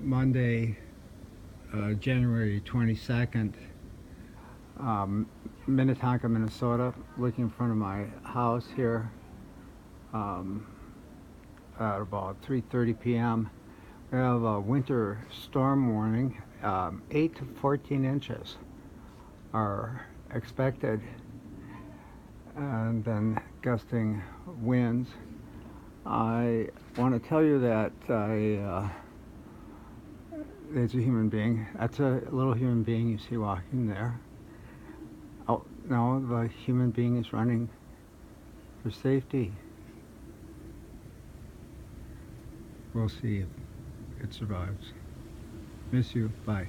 Monday, January 22nd, Minnetonka, Minnesota. Looking in front of my house here at about 3:30 p.m. We have a winter storm warning. 8 to 14 inches are expected, and then gusting winds. I want to tell you that there's a human being. That's a little human being you see walking there. Oh, no, the human being is running for safety. We'll see if it survives. Miss you. Bye.